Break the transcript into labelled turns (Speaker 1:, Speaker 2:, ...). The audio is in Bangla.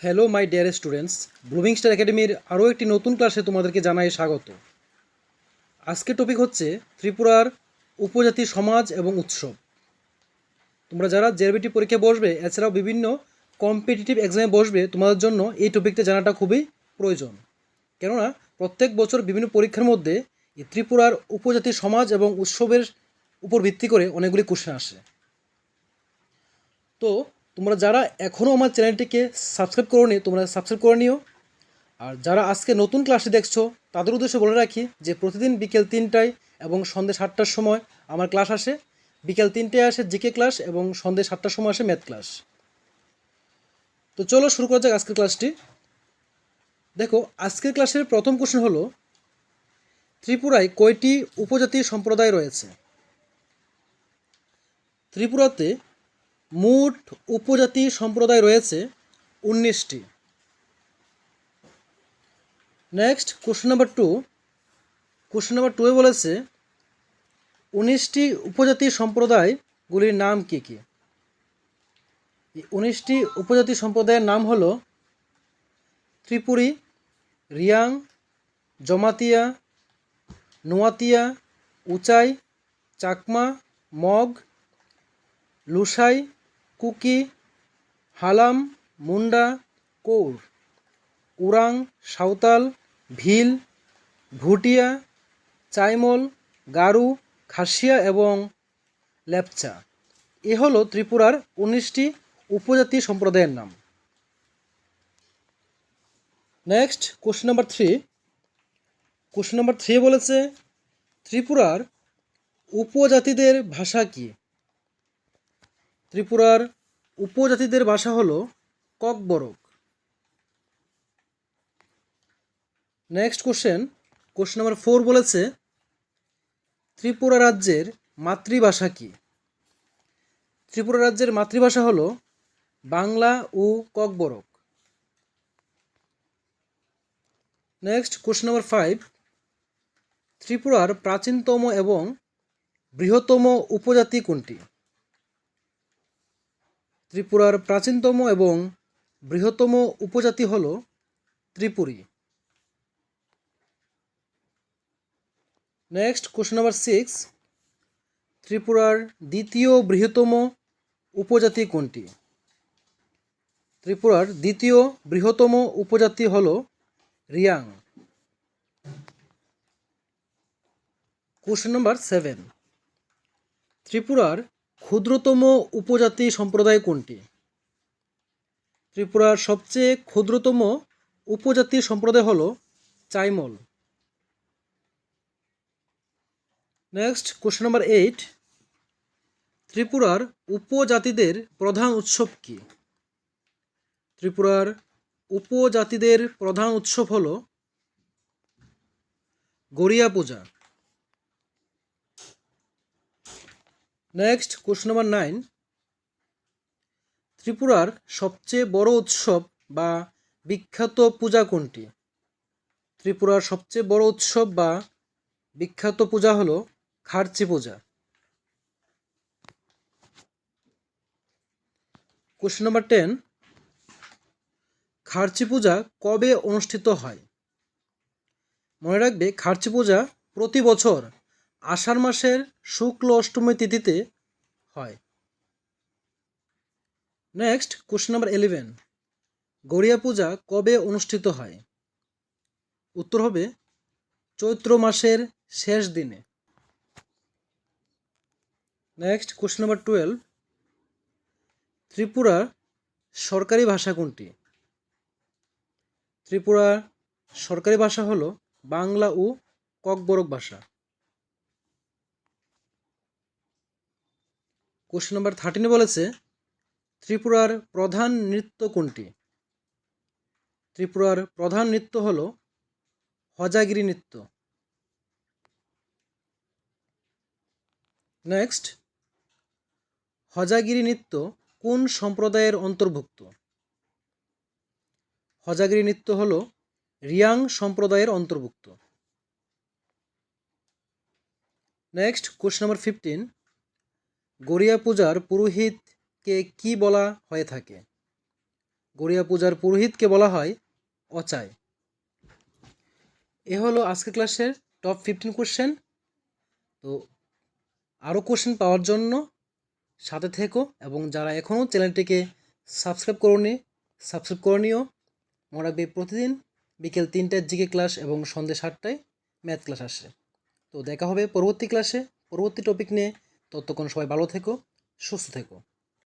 Speaker 1: Hello my dear students, blooming star একাডেমির আরও একটি নতুন ক্লাসে তোমাদেরকে জানাই স্বাগত। আজকের টপিক হচ্ছে ত্রিপুরার উপজাতি সমাজ এবং উৎসব। তোমরা যারা জেআরবিটি পরীক্ষায় বসবে, এছাড়াও বিভিন্ন কম্পিটিটিভ এক্সামে বসবে, তোমাদের জন্য এই টপিকটা জানাটা খুবই প্রয়োজন। কেননা প্রত্যেক বছর বিভিন্ন পরীক্ষার মধ্যে এই ত্রিপুরার উপজাতি সমাজ এবং উৎসবের উপর ভিত্তি করে অনেকগুলি কোশ্চেন আসে। তো তোমরা যারা এখনও আমার চ্যানেলটিকে সাবস্ক্রাইব করোনি, তোমরা সাবস্ক্রাইব করে নিও। আর যারা আজকে নতুন ক্লাসে দেখছো, তাদের উদ্দেশ্যে বলে রাখি যে প্রতিদিন বিকেল 3টায় এবং সন্ধ্যে 7টার সময় আমার ক্লাস আসে। বিকেল 3টায় আসে জিকে ক্লাস এবং সন্ধ্যে 7টার সময় আসে ম্যাথ ক্লাস। তো চলো শুরু করা যাক আজকের ক্লাসটি। দেখো, আজকের ক্লাসের প্রথম কোশ্চেন হলো, ত্রিপুরায় কয়টি উপজাতি সম্প্রদায় রয়েছে? ত্রিপুরাতে মোট উপজাতি সম্প্রদায় রয়েছে 19টি। Next question number 2। Question number 2 বলেছে 19টি উপজাতি সম্প্রদায়গুলির নাম কী কী? এই 19টি উপজাতি সম্প্রদায়ের নাম হলো ত্রিপুরী, রিয়াং, জমাতিয়া, নোয়াতিয়া, উচাই, চাকমা, মগ, লুসাই, কুকি, হালাম, মুন্ডা, কৌর, উরাং, সাঁওতাল, ভিল, ভুটিয়া, চাইমল, গারু, খাসিয়া এবং লেপচা। এ হলো ত্রিপুরার 19টি উপজাতি সম্প্রদায়ের নাম। Next question number 3। Question number 3 বলেছে ত্রিপুরার উপজাতিদের ভাষা কি? ত্রিপুরার উপজাতিদের ভাষা হলো ককবরক। নেক্সট কোশ্চেন নাম্বার 4 বলেছে ত্রিপুরা রাজ্যের মাতৃভাষা কি? ত্রিপুরা রাজ্যের মাতৃভাষা হলো বাংলা ও ককবরক। Next question number 5। ত্রিপুরার প্রাচীনতম এবং বৃহত্তম উপজাতি কোনটি? ত্রিপুরার প্রাচীনতম এবং বৃহত্তম উপজাতি হল ত্রিপুরী। Next question number 6। ত্রিপুরার দ্বিতীয় বৃহত্তম উপজাতি কোনটি? ত্রিপুরার দ্বিতীয় বৃহত্তম উপজাতি হল রিয়াং। Question number 7। ত্রিপুরার ক্ষুদ্রতম উপজাতি সম্প্রদায় কোনটি? ত্রিপুরার সবচেয়ে ক্ষুদ্রতম উপজাতি সম্প্রদায় হল চাইমল। Next question number 8। ত্রিপুরার উপজাতিদের প্রধান উৎসব কি? ত্রিপুরার উপজাতিদের প্রধান উৎসব হল Garia Puja. Next question number 9। ত্রিপুরার সবচেয়ে বড় উৎসব বা বিখ্যাত পূজা কোনটি? ত্রিপুরার সবচেয়ে বড় উৎসব বা বিখ্যাত পূজা হল খার্চি পূজা। Question number 10। খার্চি পূজা কবে অনুষ্ঠিত হয়? মনে রাখবে, খার্চি পূজা প্রতি বছর আষাঢ় মাসের শুক্ল অষ্টমী তিথিতে হয়। Next question number 11। গড়িয়া পূজা কবে অনুষ্ঠিত হয়? উত্তর হবে চৈত্র মাসের শেষ দিনে। Next question number 12। ত্রিপুরার সরকারি ভাষা কোনটি? ত্রিপুরার সরকারি ভাষা হল বাংলা ও ককবরক ভাষা। কোশ্চেন নাম্বার 13 বলেছে ত্রিপুরার প্রধান নৃত্য কোনটি? ত্রিপুরার প্রধান নৃত্য হল হজাগিরি নৃত্য। নেক্সট, হজাগিরি নৃত্য কোন সম্প্রদায়ের অন্তর্ভুক্ত? হজাগিরি নৃত্য হল রিয়াং সম্প্রদায়ের অন্তর্ভুক্ত। Next question number 15। গড়িয়া পূজার পুরোহিতকে কি বলা হয়ে থাকে? গড়িয়া পূজার পুরোহিতকে বলা হয় অচায়। এ হলো আজকের ক্লাসের টপ 15 কোশ্চেন। তো আরও কোশ্চেন পাওয়ার জন্য সাথে থেকো, এবং যারা এখনও চ্যানেলটিকে সাবস্ক্রাইব করোনি সাবস্ক্রাইব করে নিও। মনে রাখবে প্রতিদিন বিকেল 3টায় জিকে ক্লাস এবং সন্ধ্যে 7টায় ম্যাথ ক্লাস আসে। তো দেখা হবে পরবর্তী ক্লাসে পরবর্তী টপিক নিয়ে। ততক্ষণ সবাই ভালো থেকো, সুস্থ থেকো।